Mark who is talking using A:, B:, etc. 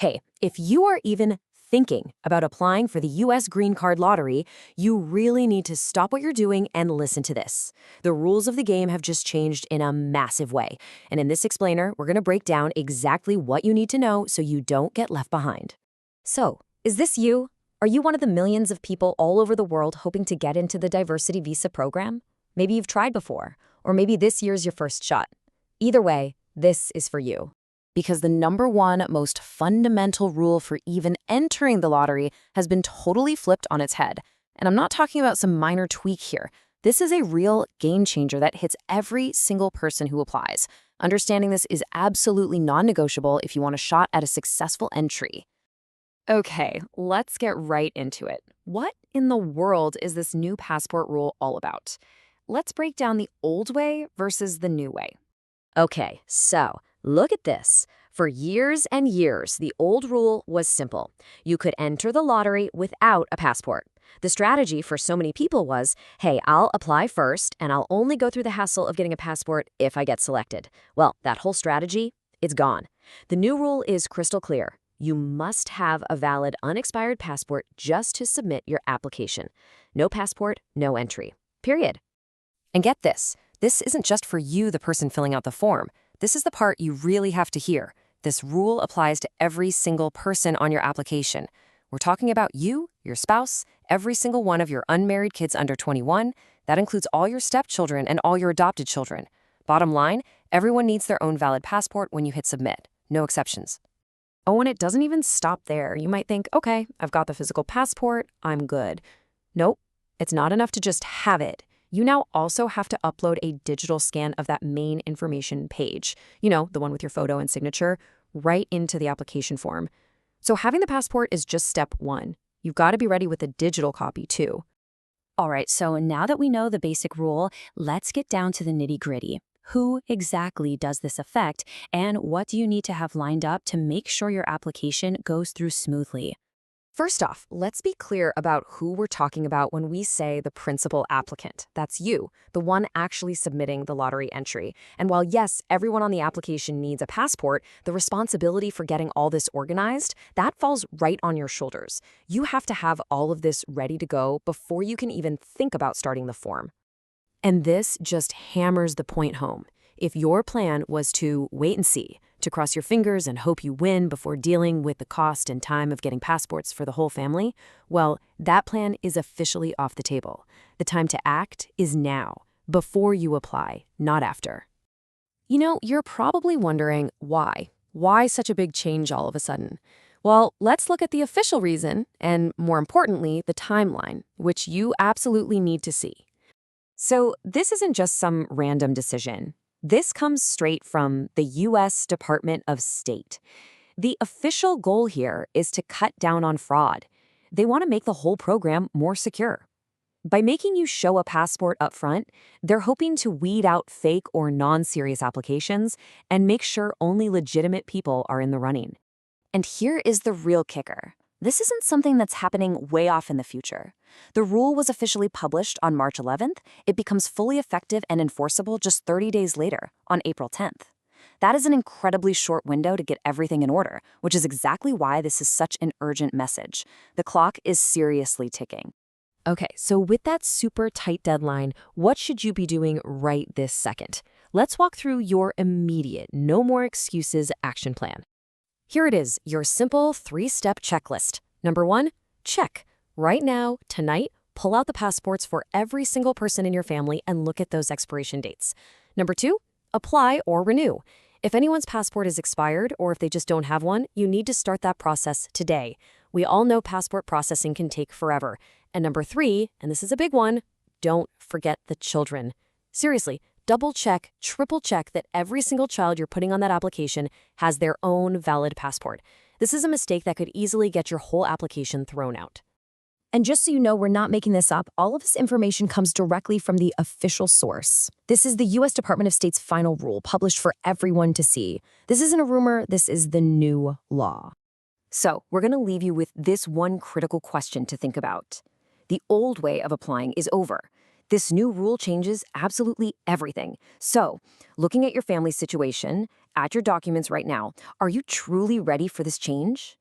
A: Hey, if you are even thinking about applying for the U.S. Green Card lottery, you really need to stop what you're doing and listen to this. The rules of the game have just changed in a massive way. And in this explainer, we're going to break down exactly what you need to know so you don't get left behind. So, is this you? Are you one of the millions of people all over the world hoping to get into the diversity visa program? Maybe you've tried before, or maybe this year's your first shot. Either way, this is for you. Because the number one most fundamental rule for even entering the lottery has been totally flipped on its head. And I'm not talking about some minor tweak here. This is a real game changer that hits every single person who applies. Understanding this is absolutely non-negotiable if you want a shot at a successful entry. Okay, let's get right into it. What in the world is this new passport rule all about? Let's break down the old way versus the new way. Okay, so look at this. For years and years, the old rule was simple. You could enter the lottery without a passport. The strategy for so many people was, hey, I'll apply first, and I'll only go through the hassle of getting a passport if I get selected. Well, that whole strategy, it's gone. The new rule is crystal clear. You must have a valid, unexpired passport just to submit your application. No passport, no entry. Period. And get this. This isn't just for you, the person filling out the form. This is the part you really have to hear. This rule applies to every single person on your application. We're talking about you, your spouse, every single one of your unmarried kids under 21. That includes all your stepchildren and all your adopted children. Bottom line, everyone needs their own valid passport when you hit submit. No exceptions. Oh, and it doesn't even stop there. You might think, okay, I've got the physical passport, I'm good. Nope, it's not enough to just have it. You now also have to upload a digital scan of that main information page, the one with your photo and signature, right into the application form. So having the passport is just step one. You've got to be ready with a digital copy too. All right, so now that we know the basic rule, let's get down to the nitty-gritty. Who exactly does this affect, and what do you need to have lined up to make sure your application goes through smoothly? First off, let's be clear about who we're talking about when we say the principal applicant. That's you, the one actually submitting the lottery entry. And while yes, everyone on the application needs a passport, the responsibility for getting all this organized, that falls right on your shoulders. You have to have all of this ready to go before you can even think about starting the form. And this just hammers the point home. If your plan was to wait and see, to cross your fingers and hope you win before dealing with the cost and time of getting passports for the whole family, well, that plan is officially off the table. The time to act is now, before you apply, not after. You're probably wondering why. Why such a big change all of a sudden? Well, let's look at the official reason, and more importantly, the timeline, which you absolutely need to see. So this isn't just some random decision. This comes straight from the U.S. Department of State. The official goal here is to cut down on fraud. They want to make the whole program more secure. By making you show a passport up front, they're hoping to weed out fake or non-serious applications and make sure only legitimate people are in the running. And here is the real kicker. This isn't something that's happening way off in the future. The rule was officially published on March 11th. It becomes fully effective and enforceable just 30 days later, on April 10th. That is an incredibly short window to get everything in order, which is exactly why this is such an urgent message. The clock is seriously ticking. Okay, so with that super tight deadline, what should you be doing right this second? Let's walk through your immediate, no more excuses action plan. Here it is, your simple 3-step checklist. Number 1, check. Right now, tonight, pull out the passports for every single person in your family and look at those expiration dates. Number 2, apply or renew. If anyone's passport is expired or if they just don't have one, you need to start that process today. We all know passport processing can take forever. And number 3, and this is a big one, don't forget the children. Seriously, double check, triple check that every single child you're putting on that application has their own valid passport. This is a mistake that could easily get your whole application thrown out. And just so you know, we're not making this up. All of this information comes directly from the official source. This is the U.S. Department of State's final rule, published for everyone to see. This isn't a rumor, this is the new law. So, we're going to leave you with this one critical question to think about. The old way of applying is over. This new rule changes absolutely everything. So, looking at your family situation, at your documents right now. Are you truly ready for this change?